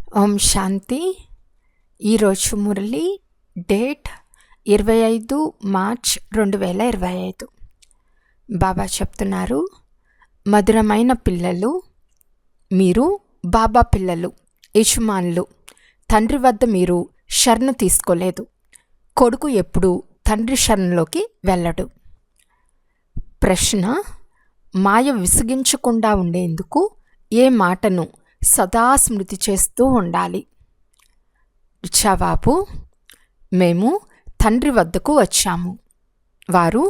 ఓం శాంతి. ఈరోజు Murali date 25 March 2025. బాబా చెప్తున్నారు, మధురమైన పిల్లలు, మీరు బాబా పిల్లలు, యజమానులు. తండ్రి వద్ద మీరు శరణు తీసుకోలేదు. కొడుకు ఎప్పుడు తండ్రి శరణులోకి వెళ్ళడు. ప్రశ్న: మాయ విసిగించకుండా ఉండేందుకు ఏ మాటను సదా స్మృతి చేస్తూ ఉండాలి? జవాబు: మేము తండ్రి వద్దకు వచ్చాము. వారు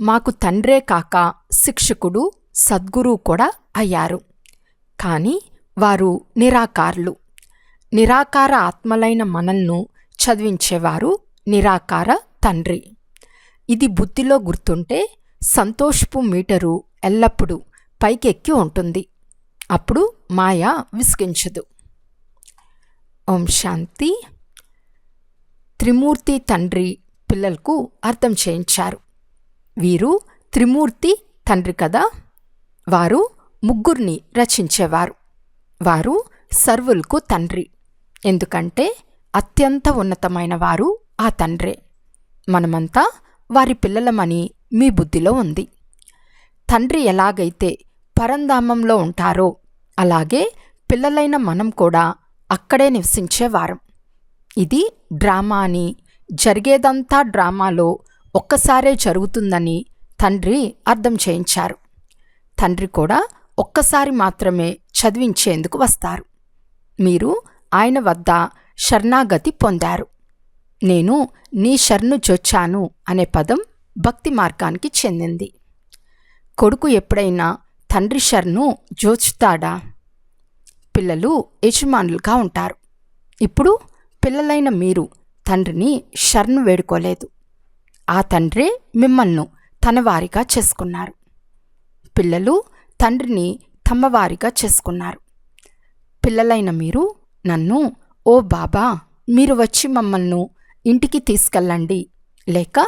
మాకు తండ్రే కాక శిక్షకుడు, సద్గురువు కూడా అయ్యారు. కానీ వారు నిరాకారులు. నిరాకార ఆత్మలైన మనల్ని చదివించేవారు నిరాకార తండ్రి. ఇది బుద్ధిలో గుర్తుంటే సంతోషపు మీటరు ఎల్లప్పుడూ పైకెక్కి ఉంటుంది. అప్పుడు మాయ విసిగించదు. ఓం శాంతి. త్రిమూర్తి తండ్రి పిల్లలకు అర్థం చేయించారు. వీరు త్రిమూర్తి తండ్రి కదా. వారు ముగ్గురిని రచించేవారు. వారు సర్వులకు తండ్రి. ఎందుకంటే అత్యంత ఉన్నతమైన వారు ఆ తండ్రే. మనమంతా వారి పిల్లలమని మీ బుద్ధిలో ఉంది. తండ్రి ఎలాగైతే పరంధామంలో ఉంటారో అలాగే పిల్లలైన మనం కూడా అక్కడే నివసించేవారం. ఇది డ్రామా అని, జరిగేదంతా డ్రామాలో ఒక్కసారే జరుగుతుందని తండ్రి అర్థం చేయించారు. తండ్రి కూడా ఒక్కసారి మాత్రమే చదివించేందుకు వస్తారు. మీరు ఆయన వద్ద శరణాగతి పొందారు. నేను నీ శరణు చొచ్చాను అనే పదం భక్తి మార్గానికి చెందింది. కొడుకు ఎప్పుడైనా తండ్రి శరణు జోచుతాడా? పిల్లలు యజమానులుగా ఉంటారు. ఇప్పుడు పిల్లలైన మీరు తండ్రిని శరణు వేడుకోలేదు. ఆ తండ్రే మిమ్మల్ని తన వారిగా చేసుకున్నారు. పిల్లలు తండ్రిని తమ వారిగా చేసుకున్నారు. పిల్లలైన మీరు నన్ను, ఓ బాబా, మీరు వచ్చి మమ్మల్ని ఇంటికి తీసుకెళ్ళండి లేక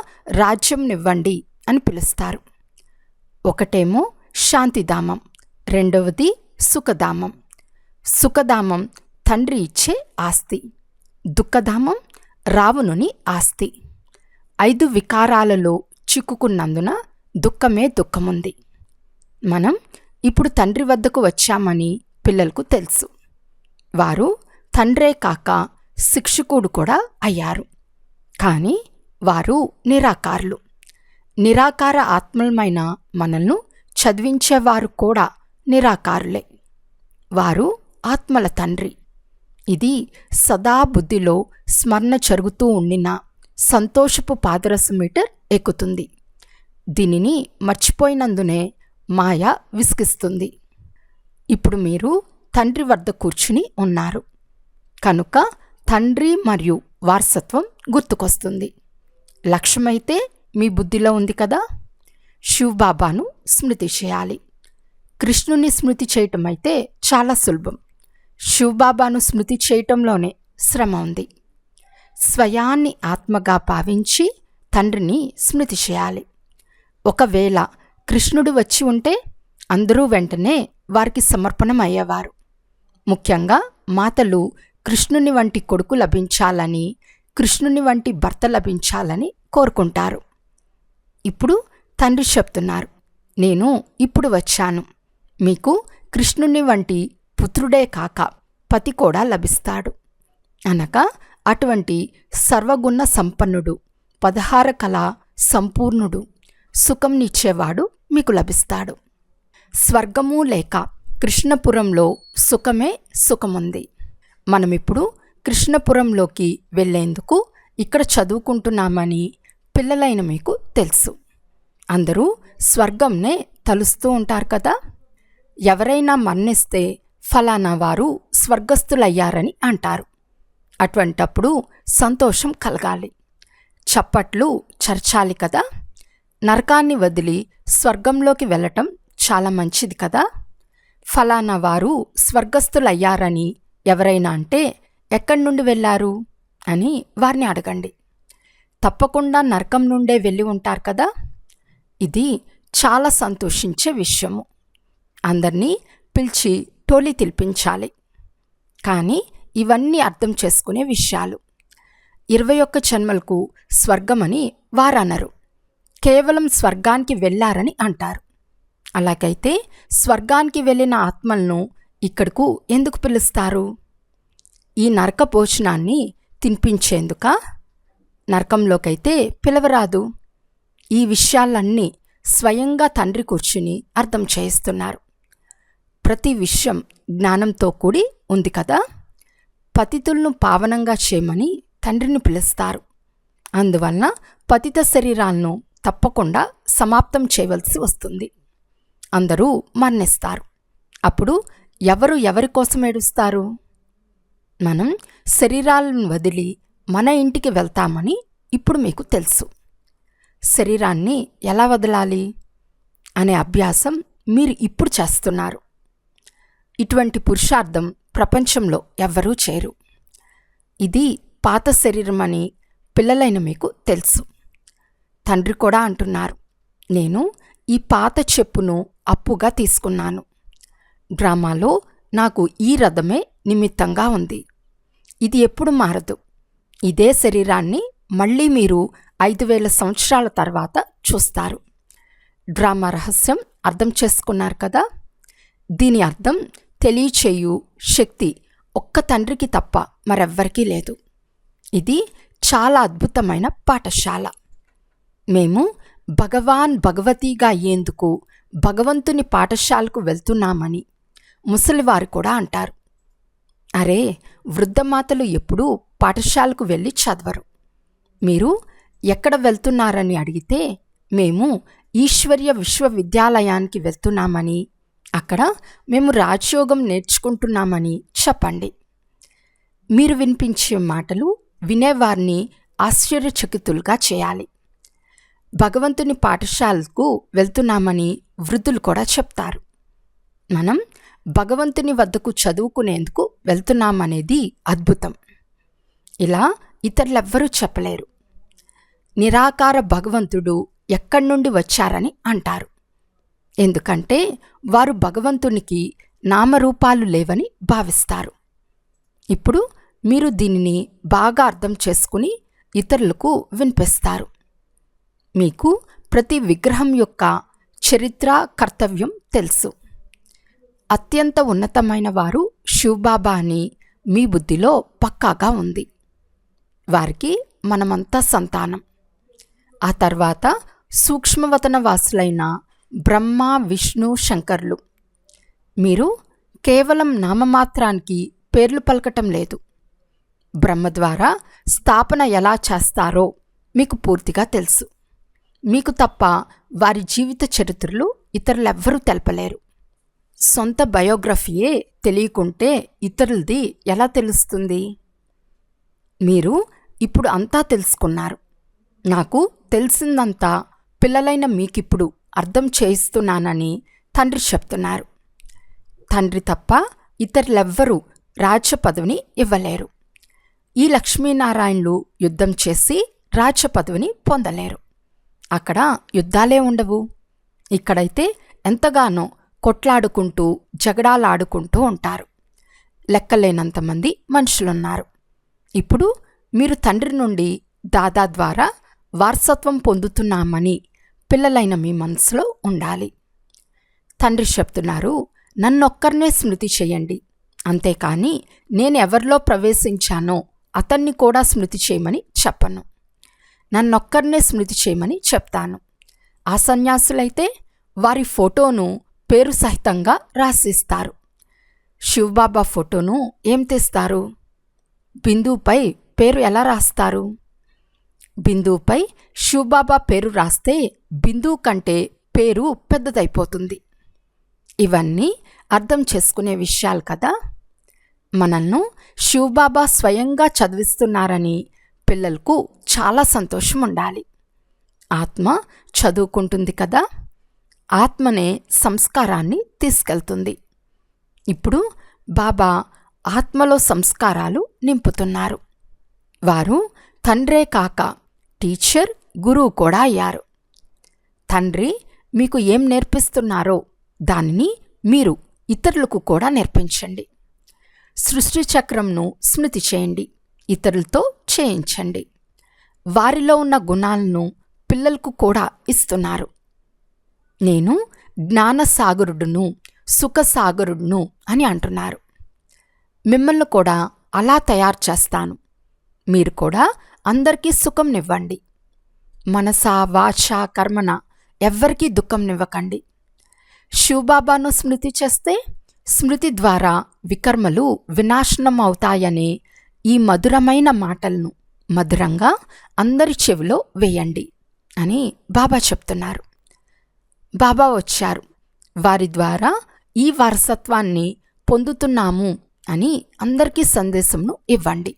రాజ్యంనివ్వండి అని పిలుస్తారు. ఒకటేమో శాంతిధామం, రెండవది సుఖధామం. సుఖధామం తండ్రి ఇచ్చే ఆస్తి, దుఃఖధామం రావణుని ఆస్తి. 5 వికారాలలో చిక్కుకున్నందున దుఃఖమే దుఃఖముంది. మనం ఇప్పుడు తండ్రి వద్దకు వచ్చామని పిల్లలకు తెలుసు. వారు తండ్రే కాక శిక్షకుడు కూడా అయ్యారు. కానీ వారు నిరాకారులు. నిరాకార ఆత్మలమైన మనల్ని చదివించేవారు కూడా నిరాకారులే. వారు ఆత్మల తండ్రి. ఇది సదా బుద్ధిలో స్మరణ జరుగుతూ ఉండిన సంతోషపు పాదరస మీటర్ ఎక్కుతుంది. దీనిని మర్చిపోయినందునే మాయ విసిగిస్తుంది. ఇప్పుడు మీరు తండ్రి వద్ద కూర్చుని ఉన్నారు కనుక తండ్రి మరియు వారసత్వం గుర్తుకొస్తుంది. లక్ష్యమైతే మీ బుద్ధిలో ఉంది కదా. శివబాబాను స్మృతి చేయాలి. కృష్ణుని స్మృతి చేయటం అయితే చాలా సులభం. శివబాబాను స్మృతి చేయటంలోనే శ్రమ ఉంది. స్వయాన్ని ఆత్మగా భావించి తండ్రిని స్మృతి చేయాలి. ఒకవేళ కృష్ణుడు వచ్చి ఉంటే అందరూ వెంటనే వారికి సమర్పణం అయ్యేవారు. ముఖ్యంగా మాతలు కృష్ణుని వంటి కొడుకు లభించాలని, కృష్ణుని వంటి భర్త లభించాలని కోరుకుంటారు. ఇప్పుడు తండ్రి చెప్తున్నారు, నేను ఇప్పుడు వచ్చాను. మీకు కృష్ణుని వంటి పుత్రుడే కాక పతి కూడా లభిస్తాడు. అనగా అటువంటి సర్వగుణ సంపన్నుడు, 16 కళా సంపూర్ణుడు, సుఖంనిచ్చేవాడు మీకు లభిస్తాడు. స్వర్గము లేక కృష్ణపురంలో సుఖమే సుఖముంది. మనమిప్పుడు కృష్ణపురంలోకి వెళ్ళేందుకు ఇక్కడ చదువుకుంటున్నామని పిల్లలైన మీకు తెలుసు. అందరూ స్వర్గంనే తలుస్తూ ఉంటారు కదా. ఎవరైనా మరణిస్తే ఫలానా వారు స్వర్గస్థులయ్యారని అంటారు. అటువంటప్పుడు సంతోషం కలగాలి, చప్పట్లు చర్చాలి కదా. నరకాన్ని వదిలి స్వర్గంలోకి వెళ్ళటం చాలా మంచిది కదా. ఫలానా వారు స్వర్గస్థులయ్యారని ఎవరైనా అంటే ఎక్కడి నుండి వెళ్ళారు అని వారిని అడగండి. తప్పకుండా నరకం నుండే వెళ్ళి ఉంటారు కదా. ఇది చాలా సంతోషించే విషయము. అందరినీ పిలిచి టోలీ తిల్పించాలి. కానీ ఇవన్నీ అర్థం చేసుకునే విషయాలు. 21 జన్మలకు స్వర్గమని వారనరు, కేవలం స్వర్గానికి వెళ్ళారని అంటారు. అలాగైతే స్వర్గానికి వెళ్ళిన ఆత్మలను ఇక్కడకు ఎందుకు పిలుస్తారు? ఈ నరక భోజనాన్ని తినిపించేందుక? నరకంలోకైతే పిలవరాదు. ఈ విషయాలన్నీ స్వయంగా తండ్రి కూర్చుని అర్థం చేయిస్తున్నారు. ప్రతి విషయం జ్ఞానంతో కూడి ఉంది కదా. పతితులను పావనంగా చేయమని తండ్రిని పిలుస్తారు. అందువలన పతిత శరీరాలను తప్పకుండా సమాప్తం చేయవలసి వస్తుంది. అందరూ మరణిస్తారు. అప్పుడు ఎవరు ఎవరి కోసం ఏడుస్తారు? మనం శరీరాలను వదిలి మన ఇంటికి వెళ్తామని ఇప్పుడు మీకు తెలుసు. శరీరాన్ని ఎలా వదలాలి అనే అభ్యాసం మీరు ఇప్పుడు చేస్తున్నారు. ఇటువంటి పురుషార్థం ప్రపంచంలో ఎవ్వరూ చేయరు. ఇది పాత శరీరం అని పిల్లలైన మీకు తెలుసు. తండ్రి కూడా అంటున్నారు, నేను ఈ పాత చెప్పును అప్పుగా తీసుకున్నాను. డ్రామాలో నాకు ఈ రథమే నిమిత్తంగా ఉంది. ఇది ఎప్పుడు మారదు. ఇదే శరీరాన్ని మళ్ళీ మీరు 5000 సంవత్సరాల తర్వాత చూస్తారు. డ్రామా రహస్యం అర్థం చేసుకున్నారు కదా. దీని అర్థం తెలియచేయు శక్తి ఒక్క తండ్రికి తప్ప మరెవ్వరికీ లేదు. ఇది చాలా అద్భుతమైన పాఠశాల. మేము భగవతీగా అయ్యేందుకు భగవంతుని పాఠశాలకు వెళ్తున్నామని ముసలివారు కూడా అంటారు. అరే, వృద్ధమాతలు ఎప్పుడూ పాఠశాలకు వెళ్ళి చదవరు. మీరు ఎక్కడ వెళ్తున్నారని అడిగితే మేము ఈశ్వర్య విశ్వవిద్యాలయానికి వెళ్తున్నామని, అక్కడ మేము రాజయోగం నేర్చుకుంటున్నామని చెప్పండి. మీరు వినిపించే మాటలు వినేవారిని ఆశ్చర్యచకితులుగా చేయాలి. భగవంతుని పాఠశాలకు వెళ్తున్నామని వృద్ధులు కూడా చెప్తారు. మనం భగవంతుని వద్దకు చదువుకునేందుకు వెళ్తున్నామనేది అద్భుతం. ఇలా ఇతరులెవ్వరూ చెప్పలేరు. నిరాకార భగవంతుడు ఎక్కడి నుండి వచ్చారని అంటారు. ఎందుకంటే వారు భగవంతునికి నామరూపాలు లేవని భావిస్తారు. ఇప్పుడు మీరు దీనిని బాగా అర్థం చేసుకుని ఇతరులకు వినిపిస్తారు. మీకు ప్రతి విగ్రహం యొక్క చరిత్ర, కర్తవ్యం తెలుసు. అత్యంత ఉన్నతమైన వారు శివబాబా అని మీ బుద్ధిలో పక్కాగా ఉంది. వారికి మనమంతా సంతానం. ఆ తర్వాత సూక్ష్మవతన వాసులైన బ్రహ్మ, విష్ణు, శంకర్లు. మీరు కేవలం నామమాత్రానికి పేర్లు పలకటం లేదు. బ్రహ్మ ద్వారా స్థాపన ఎలా చేస్తారో మీకు పూర్తిగా తెలుసు. మీకు తప్ప వారి జీవిత చరిత్రలు ఇతరులెవ్వరూ తెలపలేరు. సొంత బయోగ్రఫీయే తెలియకుంటే ఇతరులది ఎలా తెలుస్తుంది? మీరు ఇప్పుడు అంతా తెలుసుకున్నారు. నాకు తెలిసిందంతా పిల్లలైన మీకిప్పుడు అర్థం చేయిస్తున్నానని తండ్రి చెప్తున్నారు. తండ్రి తప్ప ఇతరులెవ్వరూ రాజ్య పదవిని ఇవ్వలేరు. ఈ లక్ష్మీనారాయణులు యుద్ధం చేసి రాజ్య పదవిని పొందలేరు. అక్కడ యుద్ధాలే ఉండవు. ఇక్కడైతే ఎంతగానో కొట్లాడుకుంటూ జగడాలాడుకుంటూ ఉంటారు. లెక్కలేనంతమంది మనుషులున్నారు. ఇప్పుడు మీరు తండ్రి నుండి దాదా ద్వారా వారసత్వం పొందుతున్నామని పిల్లలైన మీ మనసులో ఉండాలి. తండ్రి చెప్తున్నారు, నన్నొక్కరినే స్మృతి చేయండి, అంతేకాని నేను ఎవరిలో ప్రవేశించానో అతన్ని కూడా స్మృతి చేయమని చెప్పను. నన్నొక్కరినే స్మృతి చేయమని చెప్తాను. ఆ సన్యాసులైతే వారి ఫోటోను పేరు సహితంగా రాసిస్తారు. శివబాబా ఫోటోను ఏం తెస్తారు? బిందువుపై పేరు ఎలా రాస్తారు? బిందువుపై శివబాబా పేరు రాస్తే బిందువు కంటే పేరు పెద్దదైపోతుంది. ఇవన్నీ అర్థం చేసుకునే విషయాలు కదా. మనల్ని శివబాబా స్వయంగా చదివిస్తున్నారని పిల్లలకు చాలా సంతోషం ఉండాలి. ఆత్మ చదువుకుంటుంది కదా. ఆత్మనే సంస్కారాన్ని తీసుకెళ్తుంది. ఇప్పుడు బాబా ఆత్మలో సంస్కారాలు నింపుతున్నారు. వారు తండ్రే కాక టీచర్, గురువు కూడా అయ్యారు. తండ్రి మీకు ఏం నేర్పిస్తున్నారో దానిని మీరు ఇతరులకు కూడా నేర్పించండి. సృష్టి చక్రంను స్మృతి చేయండి, ఇతరులతో చేయించండి. వారిలో ఉన్న గుణాలను పిల్లలకు కూడా ఇస్తున్నారు. నేను జ్ఞానసాగరుడును, సుఖసాగరుడును అని అంటున్నారు. మిమ్మల్ని కూడా అలా తయారు చేస్తాను. మీరు కూడా అందరికీ సుఖంనివ్వండి. మనస, వాచ, కర్మన ఎవ్వరికీ దుఃఖంనివ్వకండి. శివబాబాను స్మృతి చేస్తే స్మృతి ద్వారా వికర్మలు వినాశనం అవుతాయనే ఈ మధురమైన మాటలను మధురంగా అందరి చెవిలో వేయండి అని బాబా చెప్తున్నారు. బాబా వచ్చారు, వారి ద్వారా ఈ వారసత్వాన్ని పొందుతున్నాము అని అందరికీ సందేశంను ఇవ్వండి.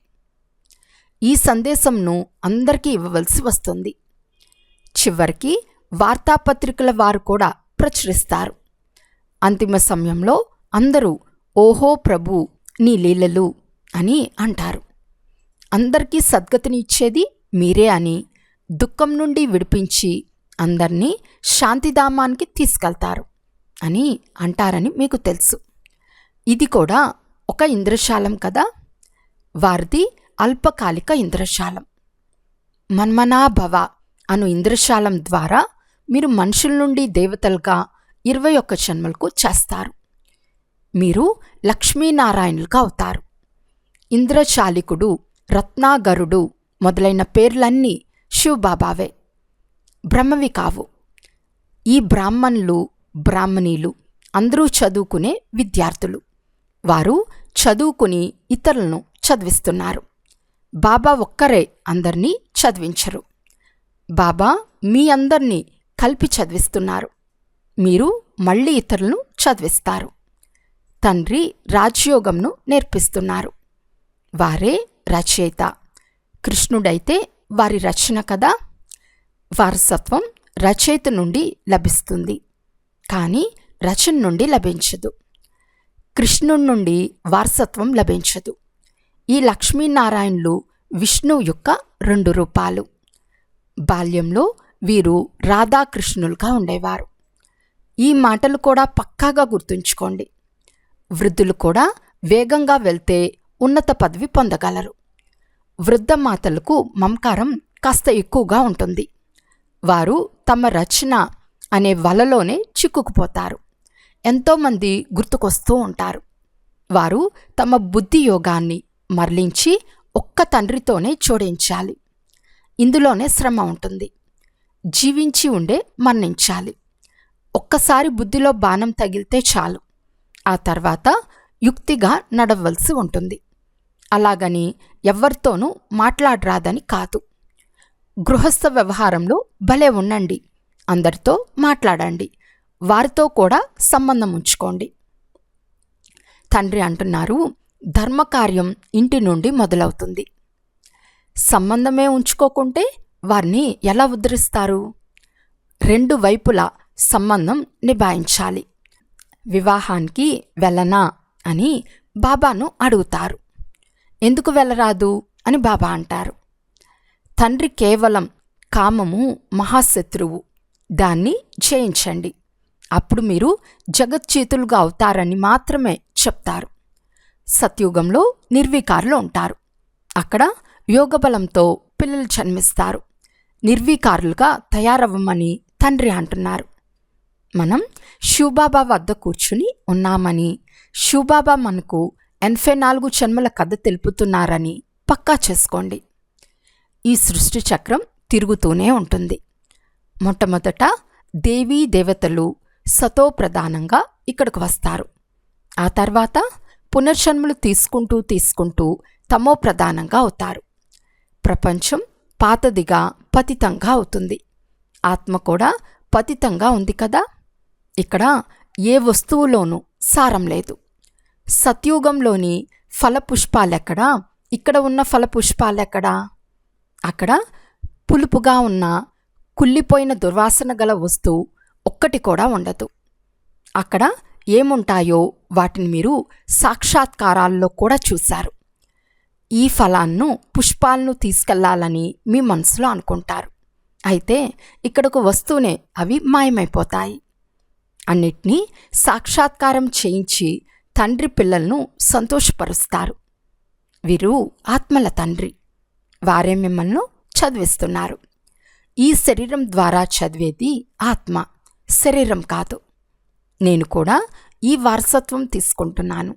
ఈ సందేశంను అందరికీ ఇవ్వవలసి వస్తుంది. చివరికి వార్తాపత్రికల వారు కూడా ప్రచురిస్తారు. అంతిమ సమయంలో అందరూ ఓహో ప్రభు నీ లీలలు అని అంటారు. అందరికీ సద్గతిని ఇచ్చేది మీరే అని, దుఃఖం నుండి విడిపించి అందర్నీ శాంతిధామానికి తీసుకెళ్తారు అని అంటారని మీకు తెలుసు. ఇది కూడా ఒక ఇంద్రశాలం కదా. వారిది అల్పకాలిక ఇంద్రశాలం. మన్మనాభవ అను ఇంద్రశాలం ద్వారా మీరు మనుషుల నుండి దేవతలుగా 21 జన్మలకు చేస్తారు. మీరు లక్ష్మీనారాయణులుగా అవుతారు. ఇంద్రచాలికుడు, రత్నాగరుడు మొదలైన పేర్లన్నీ శివబాబావే, బ్రహ్మవి కావు. ఈ బ్రాహ్మణులు, బ్రాహ్మణీలు అందరూ చదువుకునే విద్యార్థులు. వారు చదువుకుని ఇతరులను చదివిస్తున్నారు. బాబా ఒక్కరే అందర్నీ చదివించరు. బాబా మీ అందర్నీ కలిపి చదివిస్తున్నారు. మీరు మళ్ళీ ఇతరులను చదివిస్తారు. తండ్రి రాజయోగంను నేర్పిస్తున్నారు. వారే రచయిత. కృష్ణుడైతే వారి రచన కదా. వారసత్వం రచయిత నుండి లభిస్తుంది, కానీ రచన నుండి లభించదు. కృష్ణుడి నుండి వారసత్వం లభించదు. ఈ లక్ష్మీనారాయణులు విష్ణువు యొక్క 2 రూపాలు. బాల్యంలో వీరు రాధాకృష్ణులుగా ఉండేవారు. ఈ మాటలు కూడా పక్కాగా గుర్తుంచుకోండి. వృద్ధులు కూడా వేగంగా వెళ్తే ఉన్నత పదవి పొందగలరు. వృద్ధమాతలకు మమకారం కాస్త ఎక్కువగా ఉంటుంది. వారు తమ రచన అనే వలలోనే చిక్కుకుపోతారు. ఎంతోమంది గుర్తుకొస్తూ ఉంటారు. వారు తమ బుద్ధి యోగాన్ని మరలించి ఒక్క తండ్రితోనే జోడించాలి. ఇందులోనే శ్రమ ఉంటుంది. జీవించి ఉండే మరణించాలి. ఒక్కసారి బుద్ధిలో బాణం తగిలితే చాలు. ఆ తర్వాత యుక్తిగా నడవలసి ఉంటుంది. అలాగని ఎవ్వరితోనూ మాట్లాడరాదని కాదు. గృహస్థ వ్యవహారంలో భలే ఉండండి. అందరితో మాట్లాడండి. వారితో కూడా సంబంధం ఉంచుకోండి. తండ్రి అంటున్నారు, ధర్మకార్యం ఇంటి నుండి మొదలవుతుంది. సంబంధమే ఉంచుకోకుంటే వారిని ఎలా ఉద్ధరిస్తారు? 2 వైపులా సంబంధం నిభాయించాలి. వివాహానికి వెళ్ళనా అని బాబాను అడుగుతారు. ఎందుకు వెళ్ళరాదు అని బాబా అంటారు. తండ్రి కేవలం కామము మహాశత్రువు, దాన్ని జయించండి, అప్పుడు మీరు జగజ్జీతులుగా అవుతారని మాత్రమే చెప్తారు. సత్యుగంలో నిర్వికారులు ఉంటారు. అక్కడ యోగబలంతో పిల్లలు జన్మిస్తారు. నిర్వికారులుగా తయారవ్వమని తండ్రి అంటున్నారు. మనం శివబాబా వద్ద కూర్చుని ఉన్నామని, శివబాబా మనకు 84 జన్మల కథ తెలుపుతున్నారని పక్కా చేసుకోండి. ఈ సృష్టి చక్రం తిరుగుతూనే ఉంటుంది. మొట్టమొదట దేవీ దేవతలు సతో ప్రధానంగా ఇక్కడికి వస్తారు. ఆ తర్వాత పునర్జన్మలు తీసుకుంటూ తమో ప్రధానంగా అవుతారు. ప్రపంచం పాతదిగా పతితంగా అవుతుంది. ఆత్మ కూడా పతితంగా ఉంది కదా. ఇక్కడ ఏ వస్తువులోనూ సారం లేదు. సత్యుగంలోని ఫలపుష్పాలెక్కడా? ఇక్కడ ఉన్న ఫలపుష్పాలెక్కడా? అక్కడ పులుపుగా ఉన్న కుళ్ళిపోయిన దుర్వాసన గల వస్తువు ఒక్కటి కూడా ఉండదు. అక్కడ ఏముంటాయో వాటిని మీరు సాక్షాత్కారాల్లో కూడా చూశారు. ఈ ఫలాన్ని, పుష్పాలను తీసుకెళ్లాలని మీ మనసులో అనుకుంటారు. అయితే ఇక్కడకు వస్తూనే అవి మాయమైపోతాయి. అన్నిటినీ సాక్షాత్కారం చేయించి తండ్రి పిల్లలను సంతోషపరుస్తారు. వీరు ఆత్మల తండ్రి. వారే మిమ్మల్ని చదివిస్తున్నారు. ఈ శరీరం ద్వారా చదివేది ఆత్మ, శరీరం కాదు. నేను కూడా ఈ వారసత్వం తీసుకుంటున్నాను.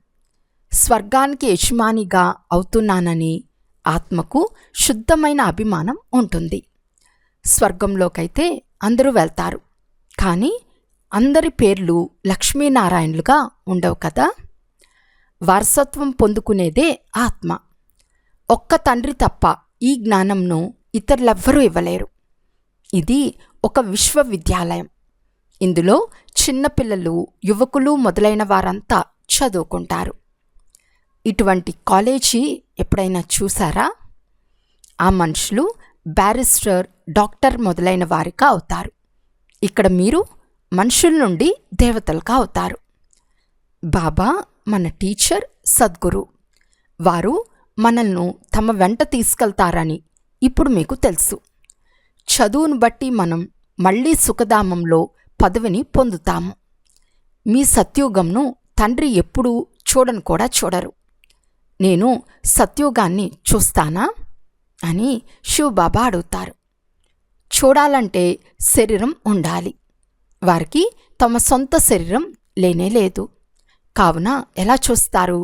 స్వర్గానికి యజమానిగా అవుతున్నానని ఆత్మకు శుద్ధమైన అభిమానం ఉంటుంది. స్వర్గంలోకైతే అందరూ వెళ్తారు, కానీ అందరి పేర్లు లక్ష్మీనారాయణులుగా ఉండవు కదా. వారసత్వం పొందుకునేదే ఆత్మ. ఒక్క తండ్రి తప్ప ఈ జ్ఞానంను ఇతరులెవ్వరూ ఇవ్వలేరు. ఇది ఒక విశ్వవిద్యాలయం. ఇందులో చిన్నపిల్లలు, యువకులు మొదలైన వారంతా చదువుకుంటారు. ఇటువంటి కాలేజీ ఎప్పుడైనా చూసారా? ఆ మనుషులు బ్యారిస్టర్, డాక్టర్ మొదలైన వారిగా అవుతారు. ఇక్కడ మీరు మనుషుల నుండి దేవతలుగా అవుతారు. బాబా మన టీచర్, సద్గురు. వారు మనల్ని తమ వెంట తీసుకెళ్తారని ఇప్పుడు మీకు తెలుసు. చదువును బట్టి మనం మళ్లీ సుఖధామంలో పదవిని పొందుతాము. మీ సత్యుగంను తండ్రి ఎప్పుడూ చూడను కూడా చూడరు. నేను సత్యుగాన్ని చూస్తానా అని శివబాబా అడుగుతారు. చూడాలంటే శరీరం ఉండాలి. వారికి తమ సొంత శరీరం లేనేలేదు. కావున ఎలా చూస్తారు?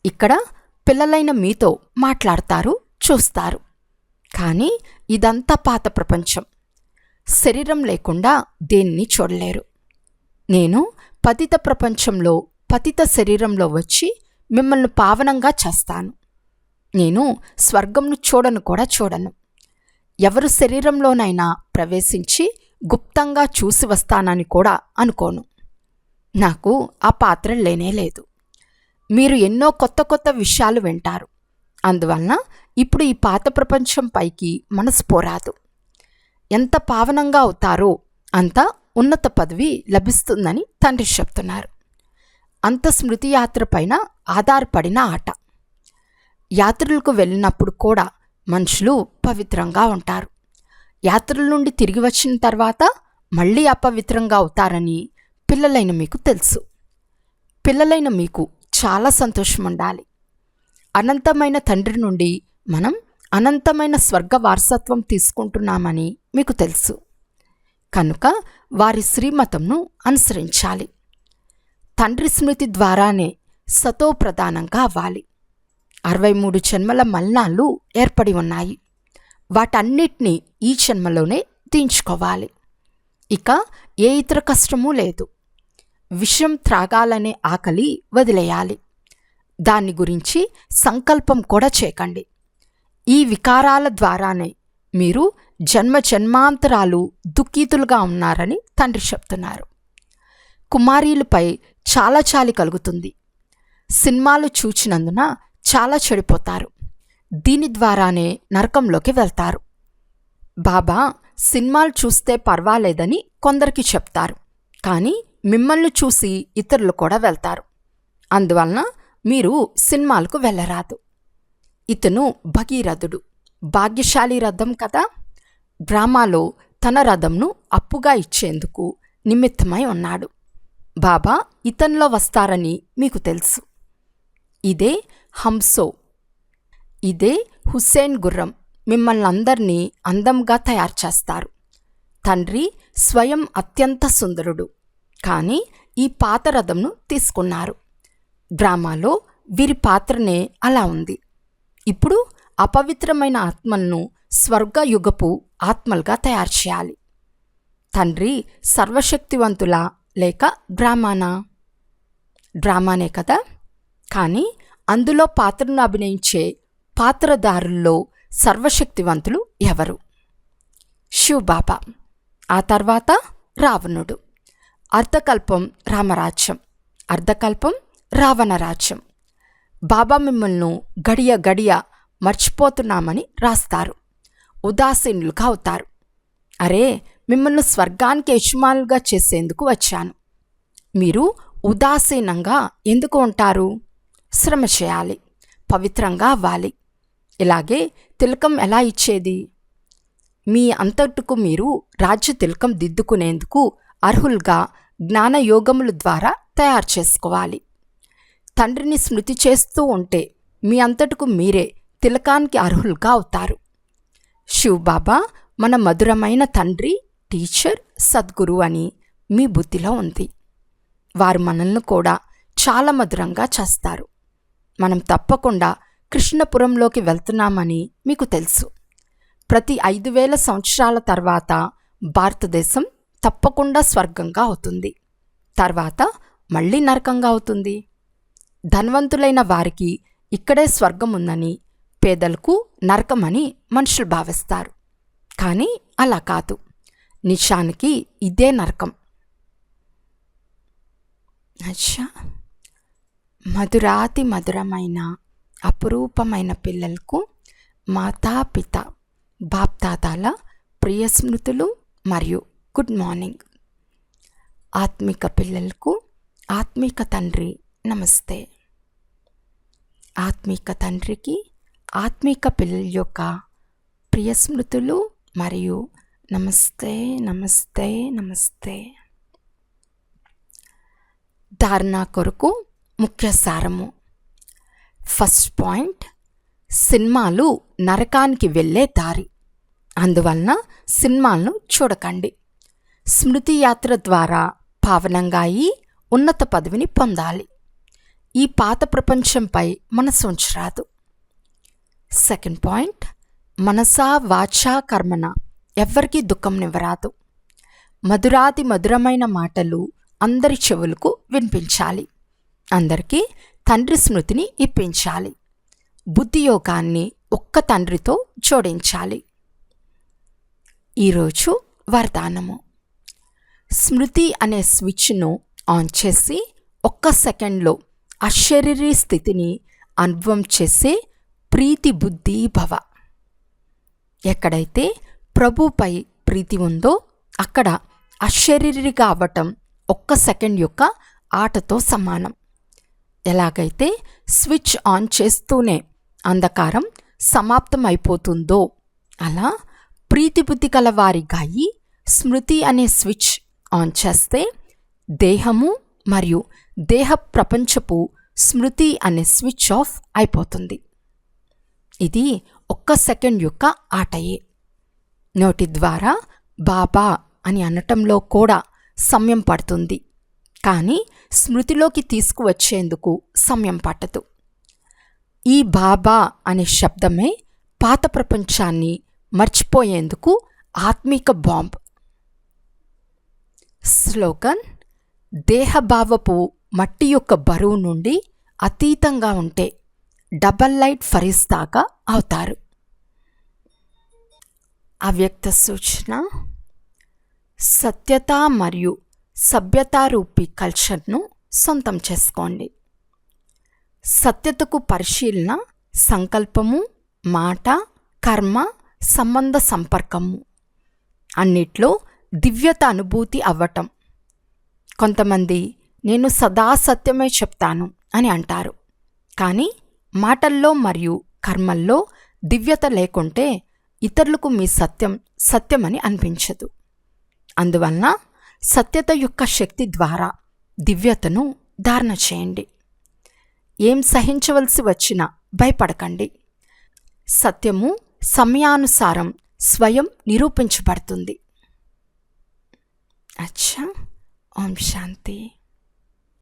ఇక్కడ పిల్లలైన మీతో మాట్లాడతారు, చూస్తారు. కానీ ఇదంతా పాత ప్రపంచం. శరీరం లేకుండా దేన్ని చూడలేరు. నేను పతిత ప్రపంచంలో పతిత శరీరంలో వచ్చి మిమ్మల్ని పావనంగా చేస్తాను. నేను స్వర్గంను చూడను కూడా చూడను. ఎవరు శరీరంలోనైనా ప్రవేశించి గుప్తంగా చూసి వస్తానని కూడా అనుకోను. నాకు ఆ పాత్ర లేనేలేదు. మీరు ఎన్నో కొత్త కొత్త విషయాలు వింటారు. అందువలన ఇప్పుడు ఈ పాత ప్రపంచం పైకి మనసు పోరాదు. ఎంత పావనంగా అవుతారో అంత ఉన్నత పదవి లభిస్తుందని తండ్రి చెప్తున్నారు. అంత స్మృతి యాత్ర పైన ఆధారపడిన ఆట. యాత్రలకు వెళ్ళినప్పుడు కూడా మనుషులు పవిత్రంగా ఉంటారు. యాత్రల నుండి తిరిగి వచ్చిన తర్వాత మళ్ళీ అపవిత్రంగా అవుతారని పిల్లలైన మీకు తెలుసు. పిల్లలైన మీకు చాలా సంతోషం ఉండాలి. అనంతమైన తండ్రి నుండి మనం అనంతమైన స్వర్గ వారసత్వం తీసుకుంటున్నామని మీకు తెలుసు. కనుక వారి శ్రీమతంను అనుసరించాలి. తండ్రి స్మృతి ద్వారానే సతో ప్రధానంగా అవ్వాలి. 63 జన్మల మలినాలు ఏర్పడి ఉన్నాయి. వాటన్నిటినీ ఈ జన్మలోనే తీర్చుకోవాలి. ఇక ఏ ఇతర కష్టమూ లేదు. విషం త్రాగాలనే ఆకలి వదిలేయాలి. దాని గురించి సంకల్పం కూడా చేయకండి. ఈ వికారాల ద్వారానే మీరు జన్మ జన్మాంతరాలు దుఃఖితులుగా ఉన్నారని తండ్రి చెప్తున్నారు. కుమారీలపై చాలా చాలి కలుగుతుంది. సినిమాలు చూచినందున చాలా చెడిపోతారు. దీని ద్వారానే నరకంలోకి వెళ్తారు. బాబా సినిమాలు చూస్తే పర్వాలేదని కొందరికి చెప్తారు, కానీ మిమ్మల్ని చూసి ఇతరులు కూడా వెళ్తారు. అందువలన మీరు సినిమాలకు వెళ్ళరాదు. ఇతను భగీరథుడు, భాగ్యశాలి రథం కదా. డ్రామాలో తన రథంను అప్పుగా ఇచ్చేందుకు నిమిత్తమై ఉన్నాడు. బాబా ఇతనిలో వస్తారని మీకు తెలుసు. ఇదే హంసో, ఇదే హుస్సేన్ గుర్రం మిమ్మల్ని అందరినీ అందంగా తయారు చేస్తారు. తండ్రి స్వయం అత్యంత సుందరుడు, కానీ ఈ పాత రథంను తీసుకున్నారు. డ్రామాలో వీరి పాత్రనే అలా ఉంది. ఇప్పుడు అపవిత్రమైన ఆత్మలను స్వర్గయుగపు ఆత్మలుగా తయారు చేయాలి. తండ్రి సర్వశక్తివంతులా లేక డ్రామానా? డ్రామానే కదా. కానీ అందులో పాత్రను అభినయించే పాత్రధారుల్లో సర్వశక్తివంతులు ఎవరు? శివబాబా. ఆ తర్వాత రావణుడు. అర్ధకల్పం రామరాజ్యం, అర్ధకల్పం రావణరాజ్యం. బాబా మిమ్మల్ని గడియ గడియ మర్చిపోతున్నామని రాస్తారు. ఉదాసీనులుగా అవుతారు. అరే, మిమ్మల్ని స్వర్గానికి యజమానులుగా చేసేందుకు వచ్చాను. మీరు ఉదాసీనంగా ఎందుకు ఉంటారు? శ్రమ చేయాలి, పవిత్రంగా అవ్వాలి. ఇలాగే తిలకం ఎలా ఇచ్చేది? మీ అంతటుకు మీరు రాజ్య తిలకం దిద్దుకునేందుకు అర్హులుగా జ్ఞానయోగముల ద్వారా తయారు చేసుకోవాలి. తండ్రిని స్మృతి చేస్తూ ఉంటే మీ అంతటకు మీరే తిలకానికి అర్హులుగా అవుతారు. శివబాబా మన మధురమైన తండ్రి, టీచర్, సద్గురు అని మీ బుద్ధిలో ఉంది. వారు మనల్ని కూడా చాలా మధురంగా చేస్తారు. మనం తప్పకుండా కృష్ణపురంలోకి వెళ్తున్నామని మీకు తెలుసు. ప్రతి 5000 సంవత్సరాల తర్వాత భారతదేశం తప్పకుండా స్వర్గంగా అవుతుంది. తర్వాత మళ్ళీ నరకంగా అవుతుంది. ధనవంతులైన వారికి ఇక్కడే స్వర్గం ఉందని, పేదలకు నరకమని మనుషులు భావిస్తారు. కానీ అలా కాదు. నిజానికి ఇదే నరకం. అచ్చా, మధురాతి మధురమైన అపురూపమైన పిల్లలకు మాతాపిత బాప్దాదాల ప్రియ స్మృతులు మరియు గుడ్ మార్నింగ్. ఆత్మిక పిల్లలకు ఆత్మిక తండ్రి నమస్తే. ఆత్మిక తండ్రికి ఆత్మిక పిల్లల యొక్క ప్రియ స్మృతులు మరియు నమస్తే నమస్తే నమస్తే. ధారణ కొరకు ముఖ్య సారము. ఫస్ట్ పాయింట్, సినిమాలు నరకానికి వెళ్ళే దారి. అందువలన సినిమాలను చూడకండి. స్మృతి యాత్ర ద్వారా పావనంగా అయి ఉన్నత పదవిని పొందాలి. ఈ పాత ప్రపంచంపై మనసు ఉంచరాదు. సెకండ్ పాయింట్, మనసా వాచా కర్మన ఎవ్వరికీ దుఃఖంనివ్వరాదు. మధురాతి మధురమైన మాటలు అందరి చెవులకు వినిపించాలి. అందరికీ తండ్రి స్మృతిని ఇప్పించాలి. బుద్ధియోగాన్ని ఒక్క తండ్రితో జోడించాలి. ఈరోజు వరదానము. స్మృతి అనే స్విచ్ను ఆన్ చేసి ఒక్క సెకండ్లో అశరీరీ స్థితిని అనుభవం చేసే ప్రీతి బుద్ధి భవ. ఎక్కడైతే ప్రభుపై ప్రీతి ఉందో అక్కడ అశరీరిగా అవ్వటం ఒక్క సెకండ్ యొక్క ఆటతో సమానం. ఎలాగైతే స్విచ్ ఆన్ చేస్తూనే అంధకారం సమాప్తం అయిపోతుందో అలా ప్రీతి బుద్ధి గల వారిగా అయి స్మృతి అనే స్విచ్ ఆన్ చేస్తే దేహము మరియు దేహ ప్రపంచపు స్మృతి అనే స్విచ్ ఆఫ్ అయిపోతుంది. ఇది ఒక్క సెకండ్ యొక్క ఆటయే. నోటి ద్వారా బాబా అని అనటంలో కూడా సమయం పడుతుంది, కానీ స్మృతిలోకి తీసుకువచ్చేందుకు సమయం పట్టదు. ఈ బాబా అనే శబ్దమే పాత ప్రపంచాన్ని మర్చిపోయేందుకు ఆత్మిక బాంబ్. స్లోగన్: దేహభావపు మట్టి యొక్క బరువు నుండి అతీతంగా ఉంటే డబల్ లైట్ ఫరిస్తాగా అవుతారు. అవ్యక్త సూచన: సత్యత మరియు సభ్యతారూపి కల్చర్ను సొంతం చేసుకోండి. సత్యతకు పరిశీలన, సంకల్పము, మాట, కర్మ, సంబంధ సంపర్కము అన్నిట్లో దివ్యత అనుభూతి అవ్వటం. కొంతమంది నేను సదా సత్యమే చెప్తాను అని అంటారు, కానీ మాటల్లో మరియు కర్మల్లో దివ్యత లేకుంటే ఇతరులకు మీ సత్యం సత్యమని అనిపించదు. అందువలన సత్యత యొక్క శక్తి ద్వారా దివ్యతను ధారణ చేయండి. ఏం సహించవలసి వచ్చినా భయపడకండి. సత్యము సమయానుసారం స్వయం నిరూపించబడుతుంది. అచ్చా, ఓం శాంతి.